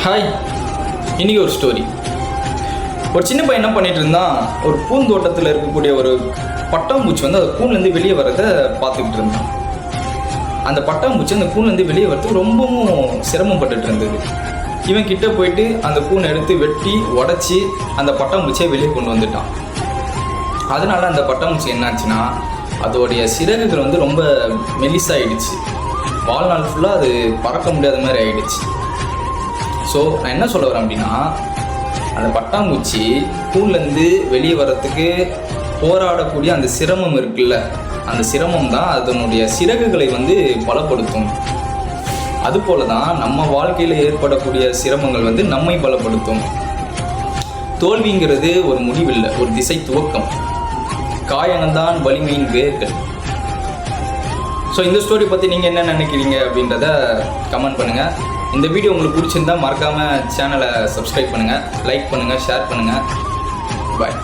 Hi, இன்றைக்கி ஒரு story. ஒரு சின்ன பையன் என்ன பண்ணிட்டு இருந்தான், ஒரு பூந்தோட்டத்தில் இருக்கக்கூடிய ஒரு பட்டாம்பூச்சி வந்து அந்த கூன்லேருந்து வெளியே வரதை பார்த்துக்கிட்டு இருந்தான். அந்த பட்டாம்பூச்சி அந்த கூன்லேருந்து வெளியே வரதுக்கு ரொம்பவும் சிரமப்பட்டுட்டு இருந்தது. இவன் கிட்ட போயிட்டு அந்த கூனை எடுத்து வெட்டி உடச்சி அந்த பட்டாம்பூச்சியை வெளியே கொண்டு வந்துட்டான். அதனால அந்த பட்டாம்பூச்சி என்னாச்சுன்னா, அதோடைய சிறகுகள் வந்து ரொம்ப மெலிசாயிடுச்சு. வாழ்நாள் ஃபுல்லாக அது பறக்க முடியாத மாதிரி ஆயிடுச்சு. ஸோ நான் என்ன சொல்ல வரேன் அப்படின்னா, அந்த பட்டாம்பூச்சி கூன்லேருந்து வெளியே வர்றதுக்கு போராடக்கூடிய அந்த சிரமம் இருக்குல்ல, அந்த சிரமம் தான் அதனுடைய சிறகுகளை வந்து பலப்படுத்தும். அதுபோல தான் நம்ம வாழ்க்கையில் ஏற்படக்கூடிய சிரமங்கள் வந்து நம்மை பலப்படுத்தும். தோல்விங்கிறது ஒரு முடிவில்லை, ஒரு திசை துவக்கம். காயங்கள்தான் வலிமையின் வேர்கள். ஸோ இந்த ஸ்டோரி பற்றி நீங்கள் என்ன நினைக்கிறீங்க அப்படின்றத கமெண்ட் பண்ணுங்கள். இந்த வீடியோ உங்களுக்கு பிடிச்சிருந்தா மறக்காமல் சேனலை சப்ஸ்கிரைப் பண்ணுங்கள், லைக் பண்ணுங்கள், ஷேர் பண்ணுங்கள். பாய்.